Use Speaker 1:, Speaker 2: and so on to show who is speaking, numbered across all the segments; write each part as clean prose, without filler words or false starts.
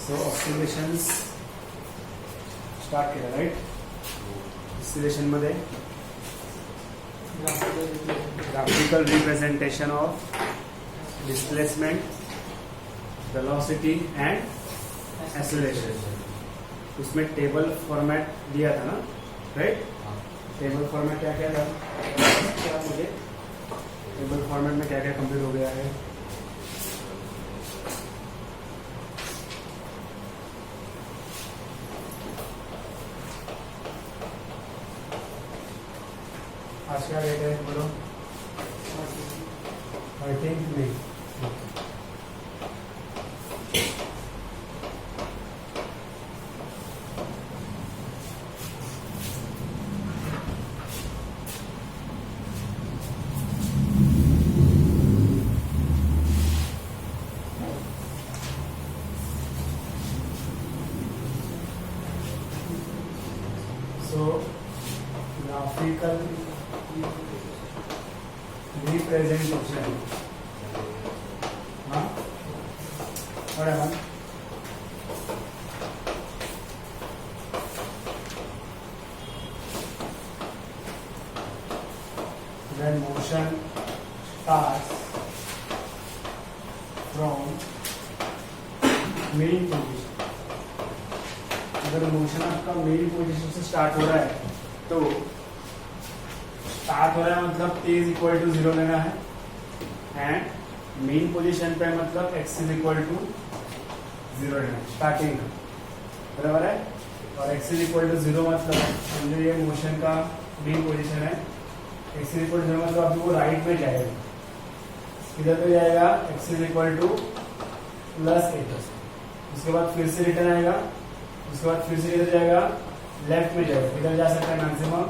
Speaker 1: सो ऑक्सिलेशन्स start केलं right. Oscillation मध्ये graphical representation of displacement, velocity and acceleration. उसमें table format दिया था ना राइट. टेबल फॉर्मेट क्या क्या था क्या मुझे टेबल फॉर्मेट में क्या क्या कंप्लीट हो गया है. आज क्या डेट है बोलो. 13 मई. So graphical representation. हाँ whatever. When motion starts from main position. अगर मोशन आपका मेन पोजीशन से स्टार्ट हो रहा है तो स्टार्ट हो रहा है मतलब t इज इक्वल टू 0 लेना है एंड मेन पोजीशन पे मतलब x इज इक्वल टू 0 लेना है स्टार्टिंग का. बराबर है. और x इज इक्वल टू 0 मतलब समझो ये मोशन का मेन पोजीशन है. x इज इक्वल टू 0 मतलब अभी वो राइट में जाएगा. किधर पे जाएगा. x is equal to +8. उसके बाद फिर से रिटर्न आएगा. उसके बाद फिर से इधर जाएगा लेफ्ट में जाएगा. इधर जा सकता है maximum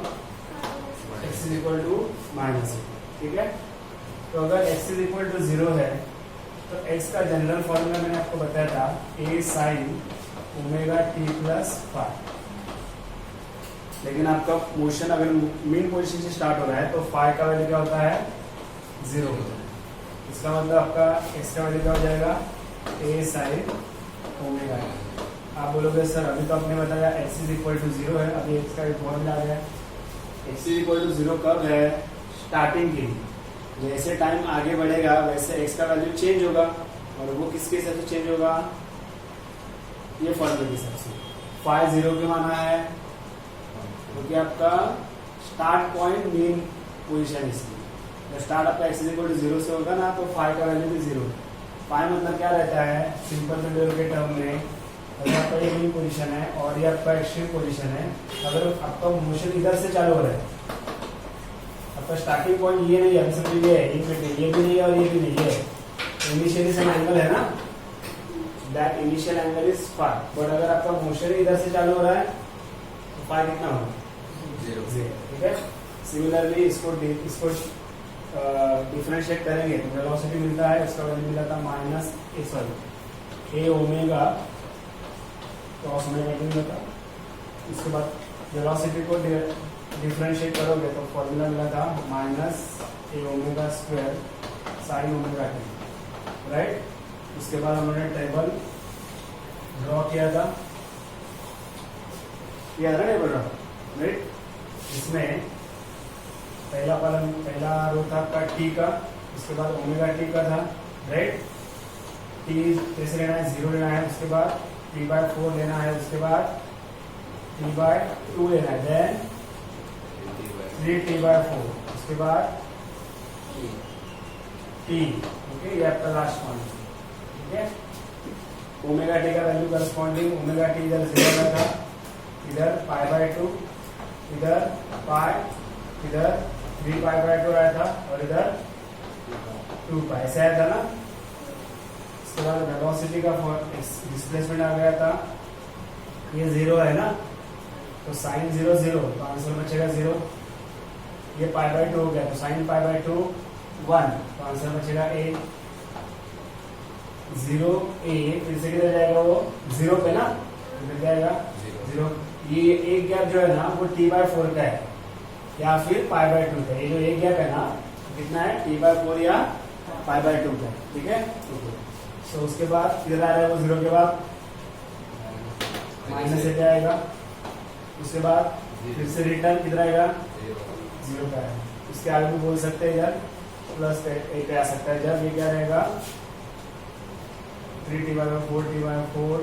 Speaker 1: x is equal to -8. ठीक है. तो अगर x इज इक्वल टू 0 है तो x का जनरल फॉर्मूला मैंने आपको बताया था a sin ωt+ϕ. लेकिन आपका मोशन अगर मेन पोजीशन से स्टार्ट हो रहा है तो ϕ का वैल्यू क्या होता है 0 होता है. इसका मतलब आपका x का वैल्यू क्या हो जाएगा a sin ωt. आप बोलोगे सर अभी तो आपने बताया x इज इक्वल टू 0 है. अभी x का एक फॉर्मूला आ गया. x इज इक्वल टू 0 कब है स्टार्टिंग के लिए. जैसे टाइम आगे बढ़ेगा वैसे x का वैल्यू चेंज होगा. और वो किसके हिसाब से चेंज होगा ये फॉर्मूले के हिसाब से. फाई 0 क्यों माना है क्योंकि आपका स्टार्ट पॉइंट मेन पोजिशन है. इसलिए स्टार्ट आपका x इज इक्वल टू 0 से होगा ना तो फाई का वैल्यू भी 0. फाई मतलब क्या रहता है सिंपल मीडियल के टर्म में अगर आपका ये मेन पोजीशन है और ये आपका एक्सट्रीम पोजीशन है. अगर आपका मोशन इधर से चालू हो रहा है आपका स्टार्टिंग पॉइंट ये नहीं है. समझ ये है ये भी नहीं है और ये भी नहीं है. इनिशियली सम एंगल है ना that initial angle is phi. But अगर आपका मोशन इधर से चालू हो रहा है तो फाई कितना होगा 0. ठीक है. सिमिलरली इसको डिफरेंशिएट करेंगे तो वेलोसिटी मिलता है. इसका वैल्यू मिला था a ओमेगा क्रॉस ओमेगा होता. इसके बाद वेलोसिटी को डिफरेंशिएट करोगे तो फॉर्मूला मिला था -a omega square sin omega t right. उसके बाद हमने टेबल ड्रॉ किया था. किया था टेबल ड्रॉ राइट. इसमें पहला रो था आपका t का. उसके बाद ओमेगा t का था राइट. t कैसे लेना है 0 लेना है. उसके बाद t/4 लेना है. उसके बाद t/2 लेना है. Then 3t/4. उसके बाद t. ओके ये आपका लास्ट वन. ठीक है. ओमेगा टी का वैल्यू करस्पॉन्डिंग ओमेगा टी इधर 0 था. इधर π/2 इधर पाई इधर 3π/2 आया था और इधर 2π ऐसे आया था ना. इसके बाद वेलोसिटी का डिस्प्लेसमेंट आ गया था. ये 0 है ना तो साइन 0 0 तो आंसर बचेगा 0. ये π/2 हो गया तो साइन π/2 1 तो आंसर बचेगा a. 0 a फिर से किधर जाएगा वो 0 पे ना किधर जाएगा 0. ये एक गैप जो है ना वो t/4 का है या फिर π/2 का. ये जो एक गैप है ना कितना है t/4 या π/2 का. ठीक है. तो उसके बाद किधर आ रहा है वो 0 के बाद माइनस ए पे आएगा, उसके बाद फिर से रिटर्न किधर आएगा, 0 पे आएगा। उसके आगे भी बोल सकते हैं इधर प्लस ए पे आ सकता है, जब ये क्या रहेगा 3t/4 t/4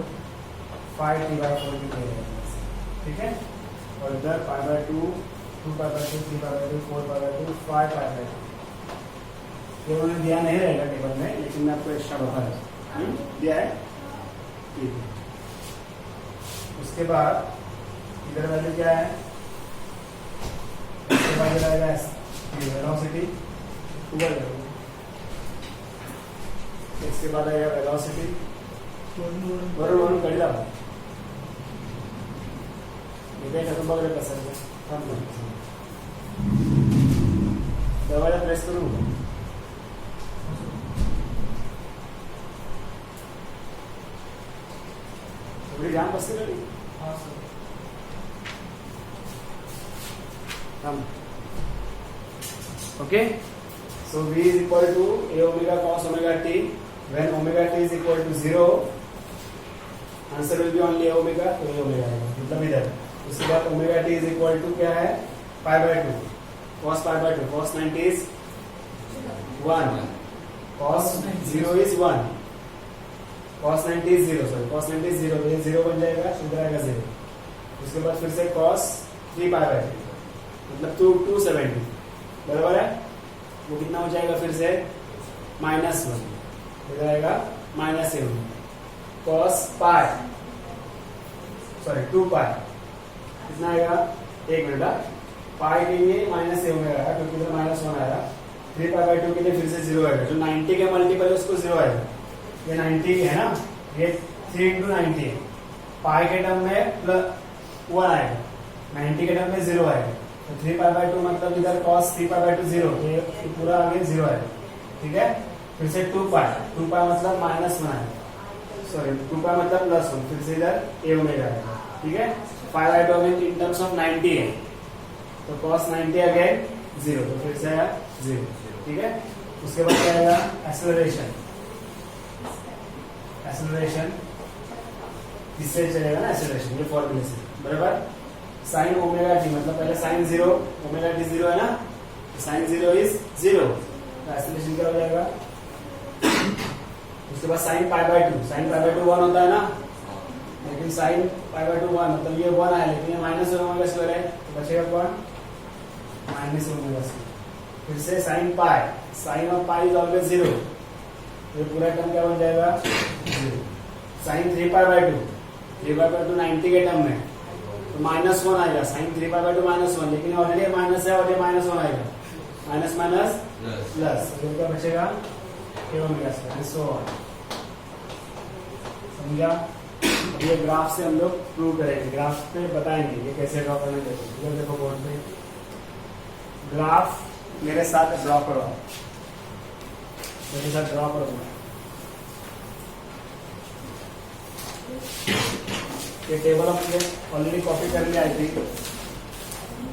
Speaker 1: 5t/4 की रहेगा, ठीक है। और इधर π/2 2π/2 3π/2 4π/2 5π/2 ये उन्होंने दिया नहीं रहेगा टेबल में, लेकिन मैं आपको एक्स्ट्रा बता रहा हूँ, दिया है, ठीक है। उसके बाद इधर वैल्यू क्या है, उसके बाद इधर आएगा वेलोसिटी, इसके बाद आएगा वेलोसिटी बरोबर कड़ी दाबा ये खत्म वगैरह कर सकते दरवाजा प्रेस करूँ, थोड़ी जान बस से okay, so v is equal to a omega cos omega t. When omega t is equal to 0, answer will be only a omega, तो a omega आएगा, मतलब इधर। उसके बाद omega t is equal to क्या है, π/2 cos π/2 cos 90 is 1 cos 0 is 1 cos 90 is 0, sorry cos 90 is 0, ये 0 बन जाएगा, इधर आएगा 0। उसके बाद फिर से cos 3π/2 मतलब 270 बराबर है, वो कितना हो जाएगा फिर से -1, इधर आएगा -7 cos पाई, सॉरी 2π कितना आएगा, एक मिनट, पाई के लिए -a होगा क्योंकि इधर -1 आएगा, 3π/2 के लिए फिर से 0 आएगा, जो 90 के मल्टीपल है उसको 0 आएगा, ये 90 है ना, ये 3 × 90 है, पाई के टर्म में +1 आएगा, 90 के टर्म में 0 आएगा, तो 3π/2 मतलब इधर cos 3π/2 0, ये पूरा आगे 0 आएगा, ठीक है। फिर से 2π मतलब -1 आएगा, सॉरी 2π मतलब +1, फिर से इधर a ओमेगा आएगा, ठीक है। 5/2 अगेन इन टर्म्स ऑफ 90 है, तो cos 90 अगेन 0, तो फिर से आया 0, ठीक है। उसके बाद क्या आएगा, एक्सेलरेशन, एक्सेलरेशन किससे चलेगा ना, एक्सेलरेशन ये फॉर्मूले से बराबर, साइन ओमेगा टी मतलब पहले साइन 0 ओमेगा टी 0 है ना, तो साइन 0 इज 0, तो एक्सेलरेशन क्या हो जाएगा। उसके बाद साइन π/2, साइन π/2 1 होता है ना, लेकिन साइन π/2 1 मतलब ये 1 है, लेकिन ये -ओमेगा² है, तो बचेगा कौन, -ओमेगा²। फिर से sine pi, sine of pi is always 0, ये पूरा टर्म क्या बन जाएगा 0। साइन 3π/2, 3π/2 90 के टर्म में तो -1 आएगा, साइन 3π/2 -1, लेकिन ऑलरेडी माइनस है और ये -1 आएगा, माइनस माइनस प्लस, तो क्या बचेगा समझा। ये ग्राफ से हम लोग प्रूव करेंगे, ग्राफ पे बताएंगे ये कैसे ड्रॉ करना चाहिए। देखो बोर्ड पे ग्राफ मेरे साथ ड्रॉ करो, मेरे साथ ड्रॉ करो। ये टेबल हमने ऑलरेडी कॉपी कर लिया, आई थिंक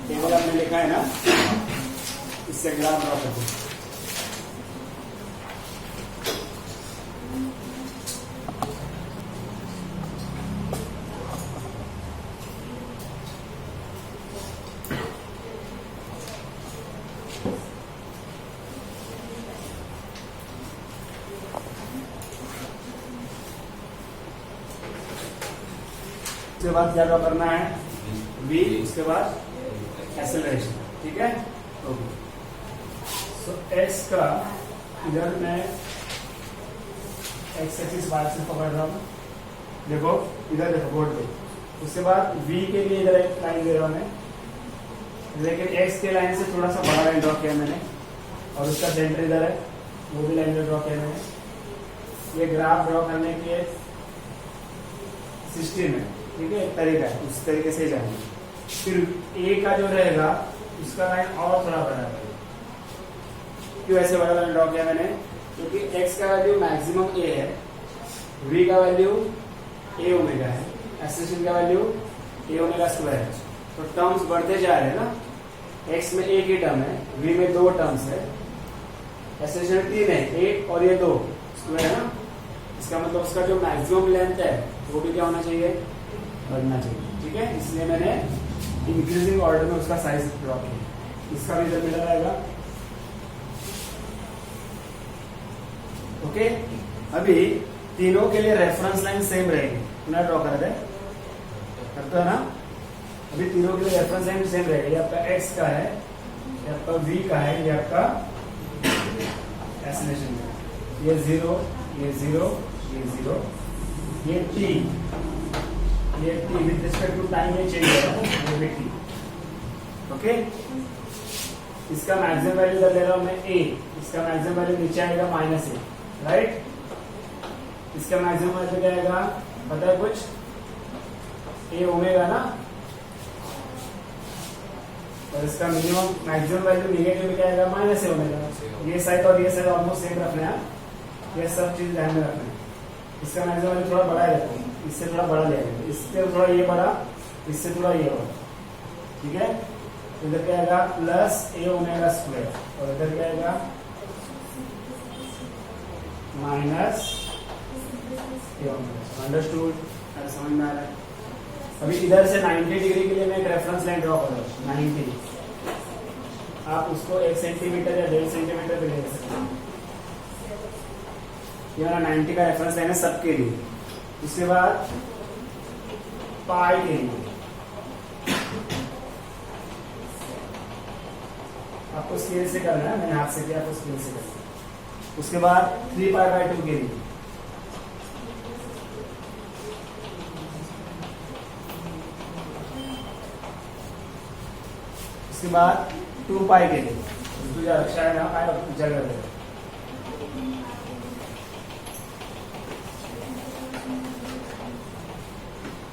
Speaker 1: टेबल हमने लिखा है ना, इससे ग्राफ ड्रॉ कर दो। उसके बाद क्या ड्रॉ करना है, v, उसके बाद एक्सेलरेशन, ठीक है। ओके, सो x का इधर मैं x एक्सिस y एक्सिस पकड़ रहा हूँ, देखो इधर देखो बोर्ड पे। उसके बाद v के लिए इधर एक लाइन दे रहा हूँ मैं, लेकिन x के लाइन से थोड़ा सा बड़ा लाइन ड्रॉ किया मैंने, और उसका सेंटर इधर है, वो भी लाइन ड्रॉ किया मैंने। ये ग्राफ ड्रॉ करने के सिस्टम है, ठीक है, एक तरीका है, उस तरीके से जाएंगे। फिर a का जो रहेगा उसका लाइन और थोड़ा बड़ा है। क्यों ऐसे बड़ा लाइन ड्रॉ किया मैंने, क्योंकि x का वैल्यू मैक्सिमम a है, v का वैल्यू a ओमेगा है, एक्सेलरेशन का वैल्यू a ओमेगा स्क्वायर है। तो टर्म्स बढ़ते जा रहे हैं ना, x में एक ही टर्म है, v में 2 टर्म्स है, एक्सेलरेशन 3 है, 1 और ये 2 स्क्वायर है ना। इसका मतलब उसका जो मैक्सिमम लेंथ है वो भी क्या होना चाहिए, बढ़ना चाहिए। ठीक है, इसलिए मैंने इंक्रीजिंग ऑर्डर में उसका साइज ड्रॉ किया। इसका भी इधर मिलर आएगा। ओके, अभी तीनों के लिए रेफरेंस लाइन सेम रहेगी। पुनः ड्रॉ कर दे, करते है ना। अभी तीनों के लिए रेफरेंस लाइन सेम रहेगा। ये आपका x का है, ये आपका v का है, ये आपका एक्सेलरेशन का। ये 0, ये 0, ये 0, ये t with respect to time में चेंज होगा, ये भी t। ओके, इसका मैक्सिमम वैल्यू कर ले रहा हूं मैं a, इसका मैक्सिमम वैल्यू नीचे आएगा -a, राइट। इसका मैक्सिमम वैल्यू क्या आएगा पता है कुछ? a ओमेगा ना, और इसका मिनिमम मैक्सिमम वैल्यू निगेटिव में क्या आएगा -a ओमेगा। ये साइड और ये साइड ऑलमोस्ट सेम रखना है, ये सब चीज ध्यान में रखना है। इसका मैक्सिमम वैल्यू थोड़ा बड़ा है, इससे थोड़ा बड़ा ले आएगा, इससे थोड़ा ये बड़ा, इससे थोड़ा ये बड़ा। ठीक है, इधर क्या आएगा +a ओमेगा स्क्वायर, और इधर क्या आएगा -a ओमेगा। अंडरस्टूड? समझ में आ रहा है? अभी इधर से 90 डिग्री के लिए मैं एक रेफरेंस लाइन ड्रॉ कर रहा हूँ। 90, आप उसको 1 सेंटीमीटर या 1.5 सेंटीमीटर पे ले सकते हैं। ये वाला 90 का रेफरेंस लाइन है सबके लिए। उसके बाद पाई के लिए आपको स्केल से करना है, मैंने हाथ से किया, आपको स्केल से करना है। उसके बाद 3π/2 के लिए, उसके बाद 2π के लिए, तुझे अच्छा है ना जगह है।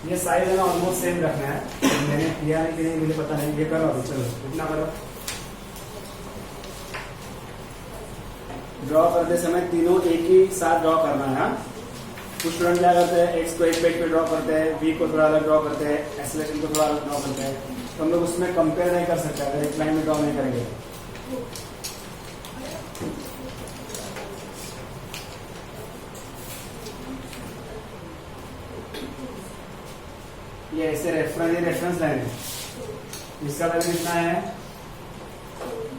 Speaker 1: ये साइज है ना ऑलमोस्ट सेम रखना है। मैंने किया नहीं कि नहीं मुझे पता नहीं, ये करो अभी, चलो इतना करो। ड्रॉ करते समय तीनों एक ही साथ ड्रॉ करना है। कुछ स्टूडेंट क्या करते हैं, एक्स को एक पेज पे ड्रॉ करते हैं, वी को थोड़ा अलग ड्रॉ करते हैं, एक्सेलरेशन को थोड़ा अलग ड्रॉ करते हैं। तो हम लोग उसमें कंपेयर नहीं कर सकते अगर एक लाइन में ड्रॉ नहीं करेंगे। ये ऐसे रेफरेंस लाइन है, इसका वैल्यू कितना है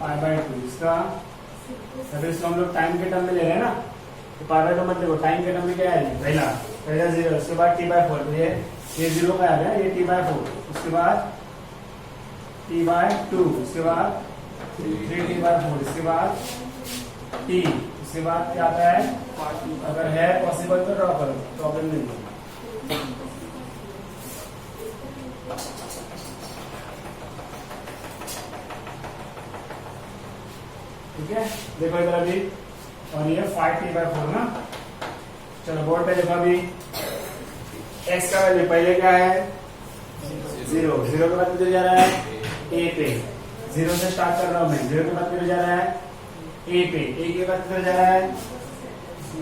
Speaker 1: π/2। इसका अगर इसको हम लोग टाइम के टर्म में ले रहे हैं ना, तो π/2 मत देखो, टाइम के टर्म में क्या है, पहला 0, उसके बाद t/4, तो ये 0 का आ गया, ये t/4, उसके बाद t/2, उसके बाद 3t/4, इसके बाद t, उसके बाद क्या आता है, अगर है पॉसिबल तो ड्रॉ करो, प्रॉब्लम नहीं है। ठीक है, देखो इधर अभी, और ये 5t/4 ना। चलो बोर्ड पे देखो अभी, x का वैल्यू पहले क्या है 0, 0 के बाद किधर जा रहा है a पे, 0 से स्टार्ट कर रहा हूं मैं, 0 के बाद किधर जा रहा है a पे, a के बाद किधर जा रहा है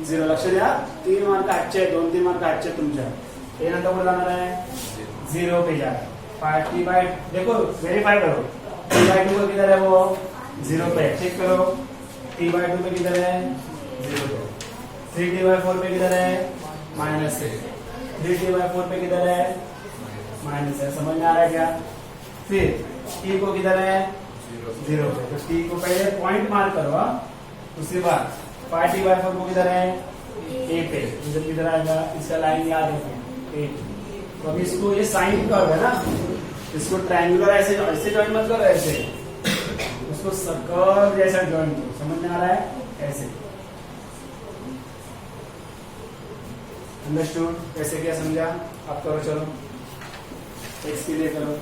Speaker 1: 0। लक्ष द्या, 3 मार्क अच्छे, 2-3 मार्क अच्छे तुमच्या, ए नंतर कुठे जाणार आहे 0 पे जा रहा है। 5t/, देखो वेरीफाई करो, t/2 पे किधर है वो 0 पे, चेक करो t/2 पे किधर है 0 पे, 3t/4 पे किधर है -6, 3t/4 पे किधर है -है। समझ में आ रहा है क्या? फिर t को किधर है 0 पे, तो t को पहले पॉइंट मार्क करो, उसके बाद 5t/4 को किधर है a पे, इधर किधर आएगा, इसका लाइन याद है 8। तो अभी इसको ये साइन कर्व है ना, इसको ट्रायंगुलर ऐसे ज्वाइन मत करो, ऐसे उसको सर्कल जैसा ज्वाइन करो। समझ में आ रहा है? ऐसे अंडरस्टूड? कैसे क्या समझा? आप करो, चलो एक्स के लिए करो।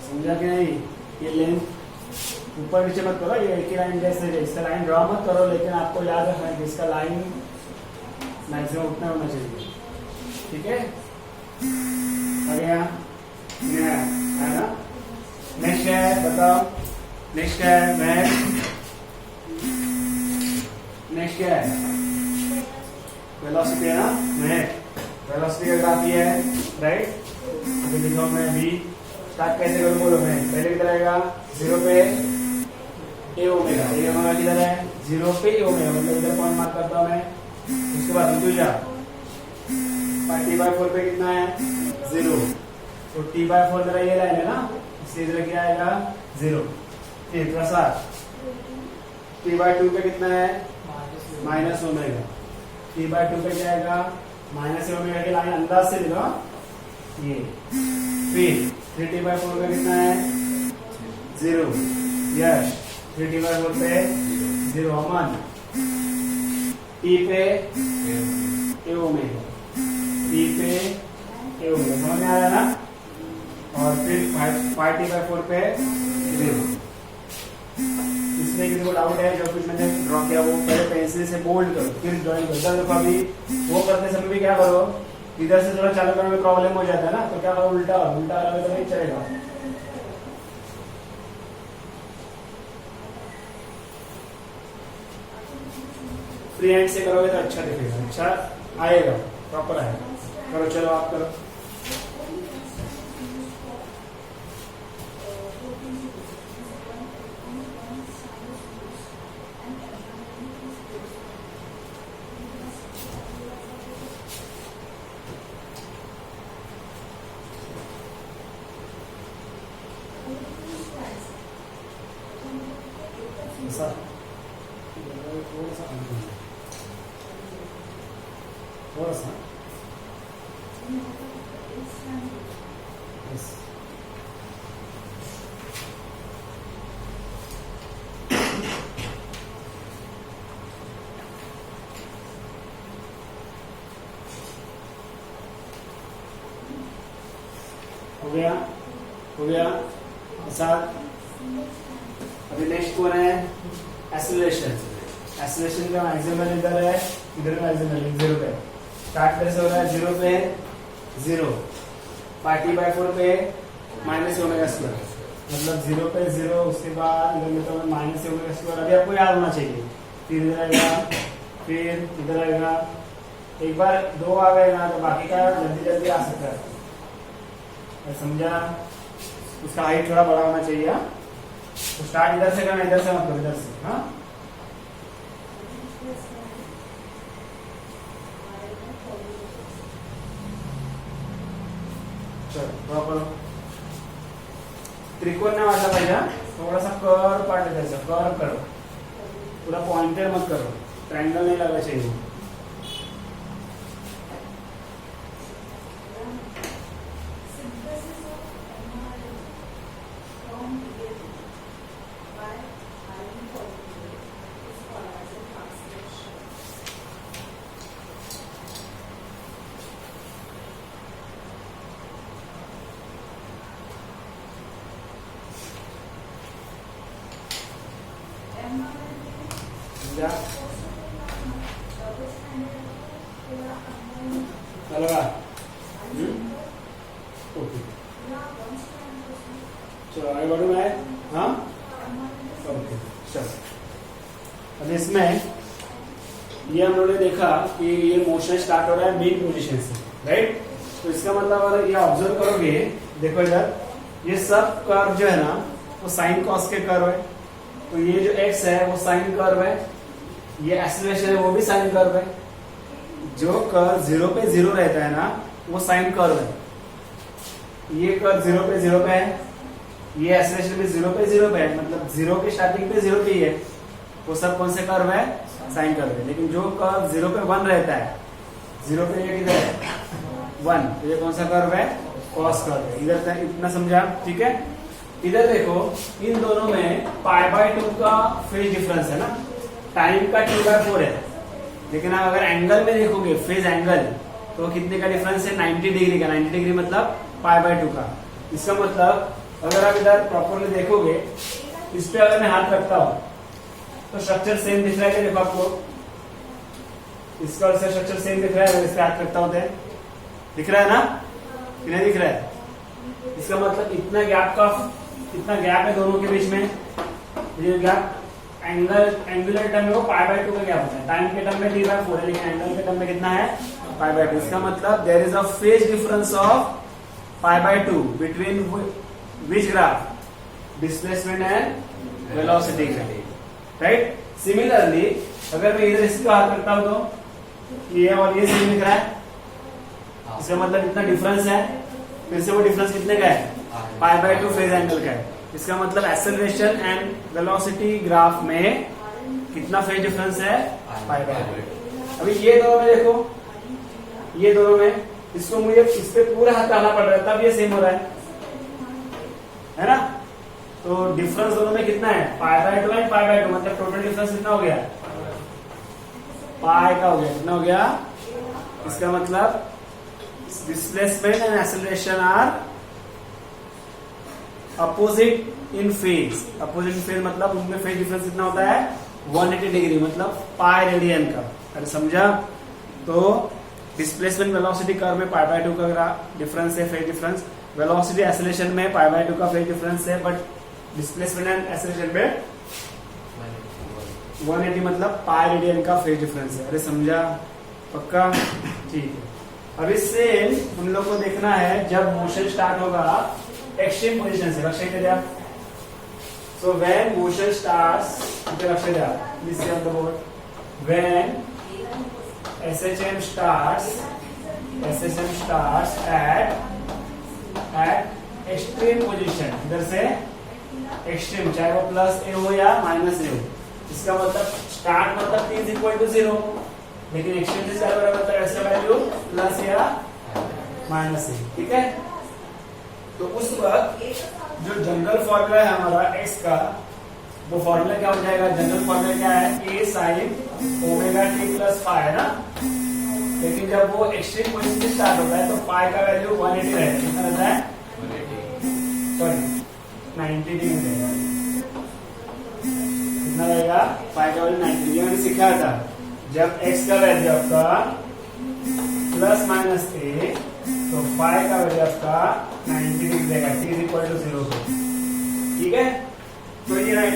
Speaker 1: समझा कि नहीं? ये लेंथ ऊपर नीचे मत करो, ये एक ही लाइन जैसे इसका लाइन ड्रॉ मत करो, लेकिन आपको याद रखना है कि इसका लाइन मैक्सिमम उतना होना चाहिए। ठीक है, आ गया है ना। नेक्स्ट क्या है बताओ, नेक्स्ट क्या है मैथ, नेक्स्ट क्या है वेलोसिटी है ना, मैथ वेलोसिटी का ग्राफ ये है राइट। अभी लिखा हूं मैं भी, स्टार्ट कैसे करूं बोलो मैं, पहले किधर आएगा 0 पे ए ओमेगा, ए ओमेगा किधर है 0 पे ए ओमेगा, मतलब इधर पॉइंट मार्क करता हूं मैं। उसके बाद नीचे जा t/4 पे कितना है 0, तो t/4 मेरा ये लाइन है ना, इसलिए इधर क्या आएगा 0। फिर प्रसाद t/2 पे कितना है माइनस ओमेगा, t/2 पे क्या आएगा माइनस ओमेगा की लाइन अंदाज से लिखा ये। फिर 3t/4 पे कितना है 0, यस 3t/4 पे 0। अमन t पे ए ओमेगा, t पे ए ओमेगा, समझ में आ रहा है ना। और फिर 5t/4 पे 0। इसमें किसी को डाउट है, जो कुछ मैंने ड्रॉ किया वो पहले पेंसिल से बोल्ड करो फिर ड्राइंग करो। इधर देखो अभी वो करते समय भी क्या करो, इधर से थोड़ा चालू करने में प्रॉब्लम हो जाता है ना, तो क्या करो उल्टा उल्टा करोगे तो नहीं चलेगा। फ्री हैंड से करोगे तो अच्छा दिखेगा, अच्छा आएगा, प्रॉपर आएगा। करो चलो आप करो। थोड़ा सा हो गया, हो गया साथ। अभी नेक्स्ट कौन है एक्सेलरेशन। एक्सेलरेशन का मैक्सिमम वैल्यू इधर है, इधर मैक्सिमम वैल्यू 0 पे। स्टार्ट कैसे हो रहा है 0 पे 0, t/4 पे माइनस ओमेगा स्क्वायर, मतलब 0 पे 0, उसके बाद इधर में तो माइनस ओमेगा स्क्वायर। अभी आपको याद होना चाहिए। फिर इधर आएगा, फिर इधर आएगा, एक बार 2 आ गए ना तो बाकी का जल्दी जल्दी आ सकता है, समझा। उसका हाइट थोड़ा बड़ा होना चाहिए। तो स्टार्ट इधर से करना, इधर से मत करो, इधर से। हाँ चलो प्रॉपर त्रिकोण नाही वाटला पाहिजे, थोडासा कर्व पाडलं त्याचं, कर्व करो, पूरा पॉइंटेड मत करो, ट्रायंगल नहीं लगा चाहिए। लगा ओके, चलो आगे बढ़ू मैं। हाँ ओके चलो। अब इसमें ये हम लोगों ने देखा कि ये मोशन स्टार्ट हो रहा है मेन पोजीशन से, राइट। तो इसका मतलब अगर ये ऑब्जर्व करोगे, देखो इधर ये सब कर्व जो है ना वो साइन कॉस के कर्व है, तो ये जो एक्स है वो साइन कर्व है, ये एक्सेलरेशन है वो भी साइन कर्व है। जो कर्व 0 पे 0 रहता है ना वो साइन कर्व है, ये कर्व 0 पे 0 पे है, ये एक्सेलरेशन भी 0 पे 0 पे है, मतलब 0 की स्टार्टिंग पे 0 पे ही है, वो सब कौन से कर्व है साइन कर्व है। लेकिन जो कर्व 0 पे 1 रहता है, 0 पे ये किधर है 1, तो ये कौन सा कर्व है कॉस कर्व है। इधर तक इतना समझा, ठीक है। इधर देखो इन दोनों में π/2 का फेज डिफरेंस है ना, टाइम का t/4 है, लेकिन आप अगर एंगल में देखोगे फेज एंगल तो कितने का डिफरेंस है 90 डिग्री का। 90 डिग्री मतलब π/2 का। इसका मतलब अगर आप इधर प्रॉपरली देखोगे, इस पे अगर मैं हाथ रखता हूं तो स्ट्रक्चर सेम दिख रहा है, देखो आपको इसका स्ट्रक्चर सेम दिख रहा है। अगर इस पे हाथ रखता हूं दिख रहा है ना, कि नहीं दिख रहा है? इसका मतलब इतना गैप है दोनों के बीच में। ये गैप एंगुलर टर्म में वो पाई बाय 2 का गैप होता है, टाइम के टर्म में d/4 है, लेकिन एंगल के टर्म में कितना है? Pi by 2। इसका मतलब there is a phase difference of pi by 2 between which graph? Displacement and velocity graph, right? Similarly अगर मैं इधर इसको हाथ रखता हूं तो ये और ये सेम दिख रहा है, इसका मतलब इतना डिफरेंस है, फिर से वो डिफरेंस कितने का है? पाई बाय 2 फेज एंगल का है। इसका मतलब एक्सेलरेशन एंड वेलोसिटी ग्राफ में कितना फेज डिफरेंस है? Pi by 2। अभी ये दोनों में देखो, ये दोनों में इसको मुझे इस पे पूरा हाथ डालना पड़ रहा है, तब ये सेम हो रहा है ना? तो डिफरेंस दोनों में कितना है? Pi by 2 and pi by 2, मतलब टोटल डिफरेंस कितना हो गया? पाई का हो गया। कितना हो गया? इसका मतलब displacement and acceleration are opposite in phase. Opposite in phase मतलब उनमें फेज डिफरेंस कितना होता है? 180 डिग्री, मतलब पाई रेडियन का। अरे समझा? तो डिस्प्लेसमेंट वेलोसिटी कर्व में पाई बाय 2 का डिफरेंस है, फेज डिफरेंस। वेलोसिटी एक्सेलरेशन में पाई बाय 2 का फेज डिफरेंस है, बट डिस्प्लेसमेंट एंड एक्सेलरेशन में 180 मतलब पाई रेडियन का फेज डिफरेंस है। अरे समझा? पक्का? ठीक है। अब इससे उन लोग को देखना है जब मोशन स्टार्ट होगा एक्सट्रीम पोजीशन से। लक्ष्य दे आप। सो व्हेन मोशन स्टार्ट्स, लक्ष्य दे आप, please see on the board. When SHM starts at extreme position, इधर से एक्सट्रीम, चाहे वो प्लस ए हो या माइनस ए हो। इसका मतलब स्टार्ट मतलब t = 0, लेकिन एक्सट्रीम से स्टार्ट हो रहा है मतलब ऐसा वैल्यू प्लस या माइनस ए। ठीक है? तो उस वक्त जो जनरल फॉर्मूला है हमारा x का, वो फॉर्मूला क्या हो जाएगा? जनरल फॉर्मूला क्या है? a sin ωt + phi है ना? लेकिन जब वो एक्सट्रीम पोजीशन से स्टार्ट होता है तो पाई का वैल्यू 180 रहता है। कितना रहता है? 90 डिग्री रहेगा। कितना रहेगा? पाई का वैल्यू 90 डिग्री। मैंने सिखाया था जब x का वैल्यू आपका ±a, तो पाई का वैल्यू आपका 90 डिग्री रहेगा, t = 0 पे। ठीक है? तो ये राइट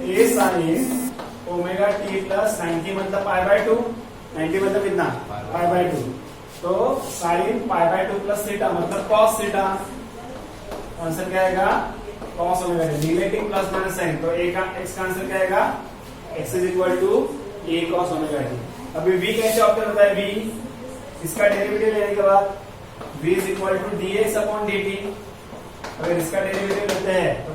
Speaker 1: a sin ωt + 90 मतलब पाई बाय 2, 90 मतलब कितना? Pi by 2। तो साइन पाई बाय 2 + थीटा मतलब cos थीटा। आंसर क्या आएगा? cos omega. Negative plus minus sine, तो a का x का आंसर क्या आएगा? x = a cos ωt। अभी v कैसे ऑप्शन होता है? v इसका डेरिवेटिव लेने के बाद v = dx/dt। अगर इसका डेरिवेटिव लेते हैं तो